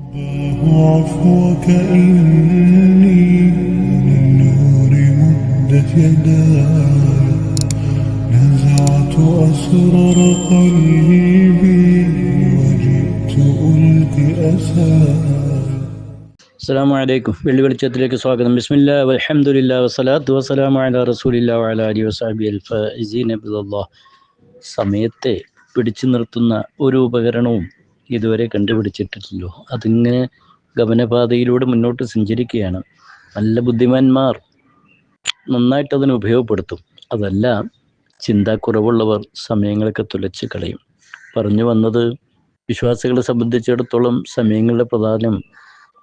عفوك إني للنور مدت يداي نزعت أسرار قلبي وجئت ألقي أساي. അസ്സലാമു അലൈക്കും. വെള്ളി വെളിച്ചത്തിലേക്ക് സ്വാഗതം. ബിസ്മില്ലാ വൽഹംദുലില്ലാ വസ്സലാത്തു വസ്സലാമു അലാ റസൂലില്ലാ വഅലാ ആലിഹി വസഹ്ബിഹിൽ ഫായിസീന ബില്ലാഹ്. സമയത്തെ പിടിച്ചു നിർത്തുന്ന ഒരു ഉപകരണവും ഇതുവരെ കണ്ടുപിടിച്ചിട്ടില്ലല്ലോ. അതിങ്ങനെ ഗമനപാതയിലൂടെ മുന്നോട്ട് സഞ്ചരിക്കുകയാണ്. നല്ല ബുദ്ധിമാന്മാർ നന്നായിട്ട് അതിനെ ഉപയോഗപ്പെടുത്തും. അതല്ല, ചിന്താക്കുറവുള്ളവർ സമയങ്ങളൊക്കെ തുലച്ച് കളയും. പറഞ്ഞു വന്നത്, വിശ്വാസികളെ സംബന്ധിച്ചിടത്തോളം സമയങ്ങളുടെ പ്രാധാന്യം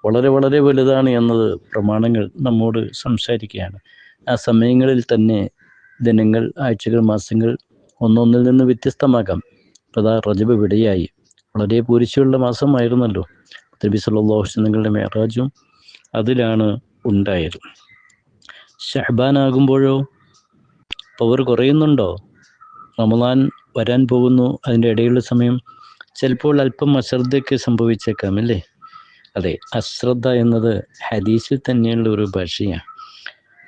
വളരെ വളരെ വലുതാണ് എന്നത് പ്രമാണങ്ങൾ നമ്മോട് സംസാരിക്കുകയാണ്. ആ സമയങ്ങളിൽ തന്നെ ദിനങ്ങൾ, ആഴ്ചകൾ, മാസങ്ങൾ ഒന്നൊന്നിൽ നിന്ന് വ്യത്യസ്തമാകാം. അപ്പോൾ റജബ് വിടയായി. വളരെ പൂരിശയുള്ള മാസമായിരുന്നല്ലോ. നബി സല്ലല്ലാഹു അലൈഹി വസല്ലമയുടെ മെഹറാജും അതിലാണ് ഉണ്ടായത്. ഷഅബാൻ ആകുമ്പോഴോ പവർ കുറയുന്നുണ്ടോ? റമളാൻ വരാൻ പോകുന്നു. അതിൻ്റെ ഇടയിലുള്ള സമയം ചിലപ്പോൾ അല്പം അശ്രദ്ധയ്ക്ക് സംഭവിച്ചേക്കാം, അല്ലേ? അതെ, അശ്രദ്ധ എന്നത് ഹദീസിൽ തന്നെയുള്ള ഒരു ഭാഷയാണ്.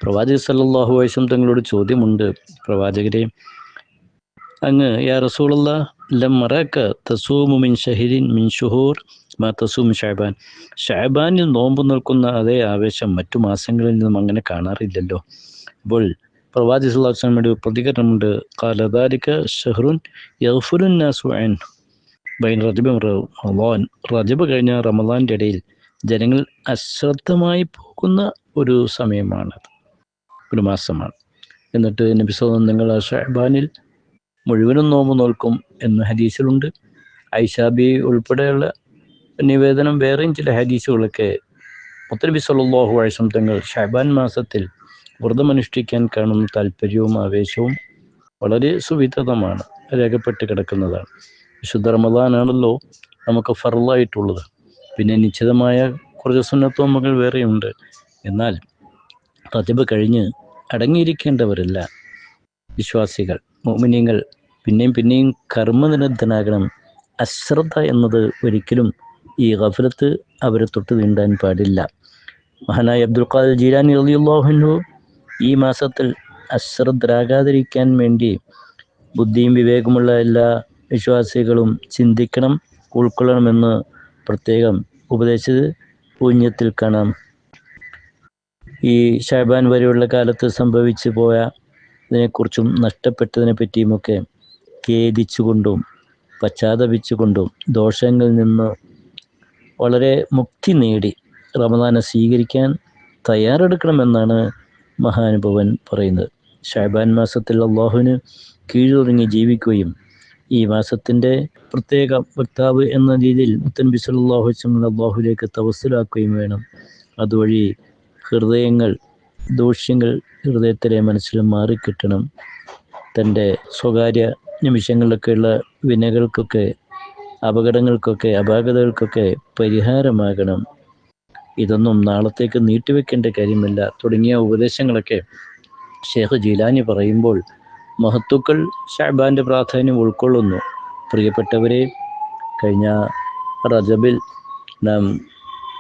പ്രവാചകൻ സല്ലല്ലാഹു അലൈഹി വസല്ലം തങ്ങളോട് ചോദ്യമുണ്ട്, പ്രവാചകരെ, അങ്ങ് യാ റസൂലല്ലാഹ് ലം മറാക തസൂമു മിൻ ഷഹരിൻ മിൻ ഷുഹൂർ മാ തസൂമു ഷഅബാൻ. ഷഅബാനിൽ നോമ്പ് നിൽക്കുന്ന അതേ ആവേശം മറ്റു മാസങ്ങളിൽ നിന്നും അങ്ങനെ കാണാറില്ലല്ലോ. അപ്പോൾ പ്രവാചകൻ സല്ലല്ലാഹു അലൈഹി വസല്ലമയുടെ പ്രതികരണമുണ്ട്, ഖാല ദാലിക ഷഹ്റുൻ യഗ്ഫുലുൻ നാസു അൻഹു ബൈൻ റജബ് റമളാൻ. റജബ് കഴിഞ്ഞ റമളാൻ്റെ ഇടയിൽ ജനങ്ങൾ അശ്രദ്ധമായി പോകുന്ന ഒരു സമയമാണത്, ഒരു മാസമാണ്. എന്നിട്ട് നബി സല്ലല്ലാഹു അലൈഹി വസല്ലം ഷഅബാനിൽ മുഴുവനും നോമ്പ് നോൽക്കും എന്ന് ഹദീസിലുണ്ട്. ഐഷാബി ഉൾപ്പെടെയുള്ള നിവേദനം വേറെയും ചില ഹദീസുകളൊക്കെ മുത്തനബി സല്ലല്ലാഹു അലൈഹി വസല്ലം തങ്ങൾ ഷഅബാൻ മാസത്തിൽ വ്രതമനുഷ്ഠിക്കാൻ കാണുന്ന താല്പര്യവും ആവേശവും വളരെ സുവിദിതമാണ്, രേഖപ്പെട്ട് കിടക്കുന്നതാണ്. വിശുദ്ധ റമളാനാണല്ലോ നമുക്ക് ഫർളായിട്ടുള്ളത്. പിന്നെ നിശ്ചിതമായ കുറച്ച് സുന്നത്തുകൾ വേറെയുണ്ട്. എന്നാൽ റജബ് കഴിഞ്ഞ് അടങ്ങിയിരിക്കേണ്ടവരല്ല വിശ്വാസികൾ, മുഅ്മിനീങ്ങൾ. പിന്നെയും പിന്നെയും കർമ്മനിരതനാകണം. അശ്രദ്ധ എന്നത് ഒരിക്കലും ഈ ഗഫലത്ത് അവരെ തൊട്ട് നീണ്ടാൻ പാടില്ല. മഹാനായ അബ്ദുൽ ഖാദിർ ജീലാനി റളിയല്ലാഹു അൻഹു ഈ മാസത്തിൽ അശ്രദ്ധരാകാതിരിക്കാൻ വേണ്ടി ബുദ്ധിയും വിവേകമുള്ള എല്ലാ വിശ്വാസികളും ചിന്തിക്കണം, ഉൾക്കൊള്ളണമെന്ന് പ്രത്യേകം ഉപദേശിച്ചത് പുണ്യത്തിൽ കാണാം. ഈ ഷഅബാൻ വരെയുള്ള കാലത്ത് സംഭവിച്ചു പോയ ഇതിനെക്കുറിച്ചും നഷ്ടപ്പെട്ടതിനെ പറ്റിയുമൊക്കെ ഖേദിച്ചുകൊണ്ടും പശ്ചാത്തപിച്ചുകൊണ്ടും ദോഷങ്ങളിൽ നിന്ന് വളരെ മുക്തി നേടി റമദാനെ സ്വീകരിക്കാൻ തയ്യാറെടുക്കണമെന്നാണ് മഹാനുഭവൻ പറയുന്നത്. ഷഅബാൻ മാസത്തിൽ അള്ളാഹുവിന് കീഴൊതുങ്ങി ജീവിക്കുകയും ഈ മാസത്തിൻ്റെ പ്രത്യേക വക്താവ് എന്ന രീതിയിൽ മുത്തനബി സല്ലല്ലാഹു അലൈഹി വസല്ലം അള്ളാഹുവിലേക്ക് തവസ്സുലാക്കുകയും വേണം. അതുവഴി ഹൃദയങ്ങൾ, ദൂഷ്യങ്ങൾ ഹൃദയത്തിലെ മനസ്സിൽ മാറിക്കിട്ടണം. തൻ്റെ സ്വകാര്യ നിമിഷങ്ങളിലൊക്കെയുള്ള വിനകൾക്കൊക്കെ, അപകടങ്ങൾക്കൊക്കെ, അപാകതകൾക്കൊക്കെ പരിഹാരമാകണം. ഇതൊന്നും നാളത്തേക്ക് നീട്ടിവെക്കേണ്ട കാര്യമല്ല തുടങ്ങിയ ഉപദേശങ്ങളൊക്കെ ഷേഖ് ജീലാനി പറയുമ്പോൾ മഹത്തുക്കൾ ഷഅബാൻ്റെ പ്രാധാന്യം ഉൾക്കൊള്ളുന്നു. പ്രിയപ്പെട്ടവരെ, കഴിഞ്ഞ റജബിൽ നാം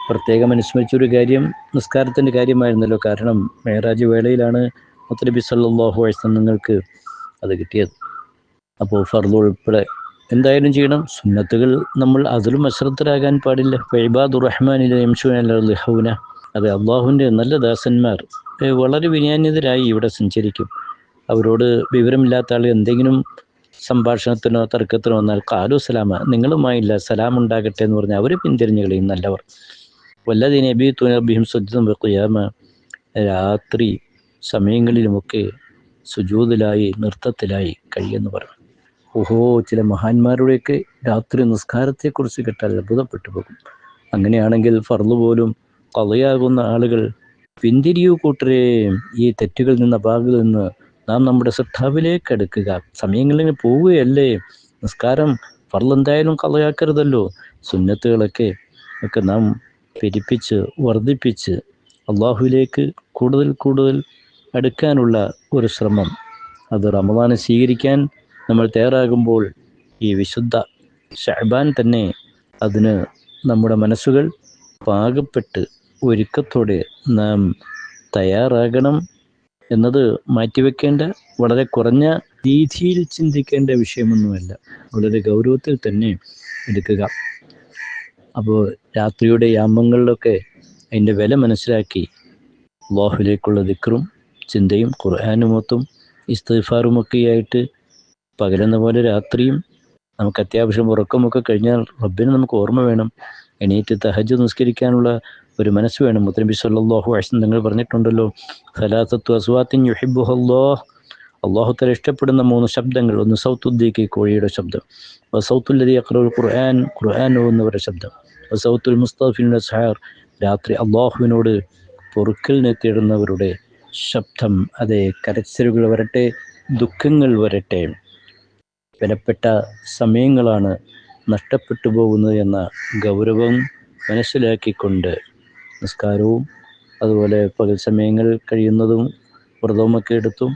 പ്രത്യേകം അനുസ്മരിച്ചൊരു കാര്യം നിസ്കാരത്തിൻ്റെ കാര്യമായിരുന്നല്ലോ. കാരണം മെഹറാജ് വേളയിലാണ് മുത്തനബി സല്ലല്ലാഹു അലൈഹി വസല്ലം നിങ്ങൾക്ക് അത് കിട്ടിയത്. അപ്പോൾ ഫർദ് ഉൾപ്പെടെ എന്തായാലും ചെയ്യണം. സുന്നത്തുകൾ നമ്മൾ അതിലും അശ്രദ്ധരാകാൻ പാടില്ല. ഇബാദുർ റഹ്മാനിലെ യംശൂന അലൽ അർളി ഹൗന. അത് അള്ളാഹുവിൻ്റെ നല്ല ദാസന്മാർ വളരെ വിനയാന്യതരായി ഇവിടെ സഞ്ചരിക്കും. അവരോട് വിവരമില്ലാത്ത ആൾ എന്തെങ്കിലും സംഭാഷണത്തിനോ തർക്കത്തിനോ വന്നാൽ ഖാലു സലാമ, നിങ്ങളുമായില്ല, സലാം ഉണ്ടാകട്ടെ എന്ന് പറഞ്ഞാൽ അവർ പിന്തിരിഞ്ഞു കളയും നല്ലവർ. വല്ലദീന യബീതുന റബ്ബിഹിം സുജ്ജദൻ വഖിയാമ. രാത്രി സമയങ്ങളിലുമൊക്കെ സുജൂദിലായി, നൃത്തത്തിലായി കഴിയെന്ന് പറഞ്ഞു. ഓഹോ, ചില മഹാന്മാരുടെയൊക്കെ രാത്രി നിസ്കാരത്തെക്കുറിച്ച് കേട്ടാൽ അത്ഭുതപ്പെട്ടു പോകും. അങ്ങനെയാണെങ്കിൽ ഫർള് പോലും ഖളയാകുന്ന ആളുകൾ പിന്തിരിയൂ കൂട്ടരെ, ഈ തെറ്റുകളിൽ നിന്ന്, അപാകതയിൽ നിന്ന് നാം നമ്മുടെ സൃഷ്ടാവിലേക്ക് അടുക്കുക. സമയങ്ങളിൽ പോവുകയല്ലേ. നിസ്കാരം ഫർള് എന്തായാലും ഖളയാക്കരുതല്ലോ. സുന്നത്തുകളൊക്കെ നാം പെരുപ്പിച്ച് വർദ്ധിപ്പിച്ച് അള്ളാഹുവിലേക്ക് കൂടുതൽ കൂടുതൽ അടുക്കാനുള്ള ഒരു ശ്രമം, അത് റമദാനെ സ്വീകരിക്കാൻ നമ്മൾ തയ്യാറാകുമ്പോൾ ഈ വിശുദ്ധ ഷഅബാൻ തന്നെ അതിന് നമ്മുടെ മനസ്സുകൾ പാകപ്പെട്ട് ഒരുക്കത്തോടെ നാം തയ്യാറാകണം എന്നത് മാറ്റിവെക്കേണ്ട, വളരെ കുറഞ്ഞ രീതിയിൽ ചിന്തിക്കേണ്ട വിഷയമൊന്നുമല്ല. വളരെ ഗൗരവത്തിൽ തന്നെ എടുക്കുക. അപ്പോൾ രാത്രിയുടെ യാമങ്ങളിലൊക്കെ അതിൻ്റെ വില മനസ്സിലാക്കി അല്ലാഹുവിലേക്കുള്ള ദിക്റും ചിന്തയും ഖുർആനുമൊത്തും ഇസ്തിഗ്ഫാറുമൊക്കെയായിട്ട് പകലെന്ന പോലെ രാത്രിയും നമുക്ക് അത്യാവശ്യം ഉറക്കമൊക്കെ കഴിഞ്ഞാൽ റബ്ബിനെ നമുക്ക് ഓർമ്മ വേണം. എണീറ്റ് തഹജ്ജുദ് നിസ്കരിക്കാനുള്ള ഒരു മനസ്സ് വേണം. മുത്തനബി സല്ലല്ലാഹു അലൈഹി വസല്ലം തങ്ങൾ പറഞ്ഞിട്ടുണ്ടല്ലോ, സലാസത്തു അസ്വാത്തിൻ യുഹിബ്ബുഹല്ലാഹ്, അല്ലാഹു തആല ഇഷ്ടപ്പെടുന്ന 3 ശബ്ദങ്ങൾ. ഒന്ന് സൗത്തുദ്ദീഖി, കോഴിയുടെ ശബ്ദം. സൗത്തുല്ലദീ യഖ്റഉൽ ഖുർആൻ, ഖുർആൻ ഓതുന്നവരുടെ ശബ്ദം. സൗത്തുൽ മുസ്തഗ്ഫിൻ അസ്ഹാർ, രാത്രി അല്ലാഹുവിനോട് പൊറുക്കലിനെ തേടുന്നവരുടെ ശബ്ദം. അതെ, കരച്ചിലുകൾ വരട്ടെ, ദുഃഖങ്ങൾ വരട്ടെ, വിലപ്പെട്ട സമയങ്ങളാണ് നഷ്ടപ്പെട്ടു പോകുന്നത് എന്ന ഗൗരവം മനസ്സിലാക്കിക്കൊണ്ട് നിസ്കാരവും അതുപോലെ പകൽ സമയങ്ങൾ കഴിയുന്നതും വ്രതവുമൊക്കെ എടുത്തും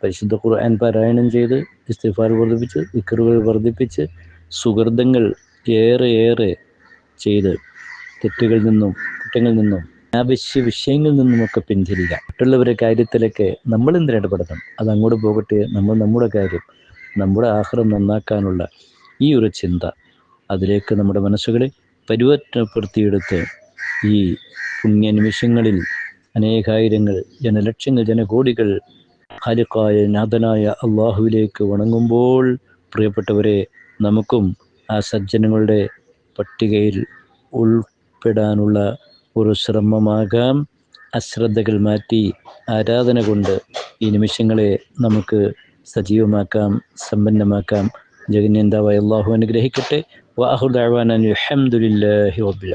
പരിശുദ്ധ ഖുർആൻ പാരായണം ചെയ്ത് ഇസ്തിഗ്ഫാർ വർദ്ധിപ്പിച്ച് ദിക്റുകൾ വർദ്ധിപ്പിച്ച് സുഹൃതങ്ങൾ ഏറെ ചെയ്ത് തെറ്റുകളിൽ നിന്നും കുറ്റങ്ങളിൽ നിന്നും അനാവശ്യ വിഷയങ്ങളിൽ നിന്നുമൊക്കെ പിന്തിരിയുക. മറ്റുള്ളവരുടെ കാര്യത്തിലൊക്കെ നമ്മൾ എന്തിന് ഇടപെടണം? അതങ്ങോട്ട് പോകട്ടെ, നമ്മുടെ കാര്യം, നമ്മുടെ ആഖിറം നന്നാക്കാനുള്ള ഈ ഒരു ചിന്ത, അതിലേക്ക് നമ്മുടെ മനസ്സുകളെ പരിവർത്തനപ്പെടുത്തിയെടുത്ത് ഈ പുണ്യനിമിഷങ്ങളിൽ അനേകായിരങ്ങൾ, ജനലക്ഷങ്ങൾ, ജനകോടികൾ ഖാലിഖായ നാഥനായ അള്ളാഹുവിലേക്ക് വണങ്ങുമ്പോൾ, പ്രിയപ്പെട്ടവരെ, നമുക്കും ആ സജ്ജനങ്ങളുടെ പട്ടികയിൽ ഉൾപ്പെടാനുള്ള ഒരു ശ്രമമാകാം. അശ്രദ്ധകൾ മാറ്റി ആരാധന കൊണ്ട് ഈ നിമിഷങ്ങളെ നമുക്ക് സജീവമാക്കാം, സമ്പന്നമാക്കാം. ജഗന്യന്താവായ അല്ലാഹു അനുഗ്രഹിക്കട്ടെ. വആഖിറു ദഅ്വാനാ അൽഹംദുലില്ലാഹി റബ്ബിൽ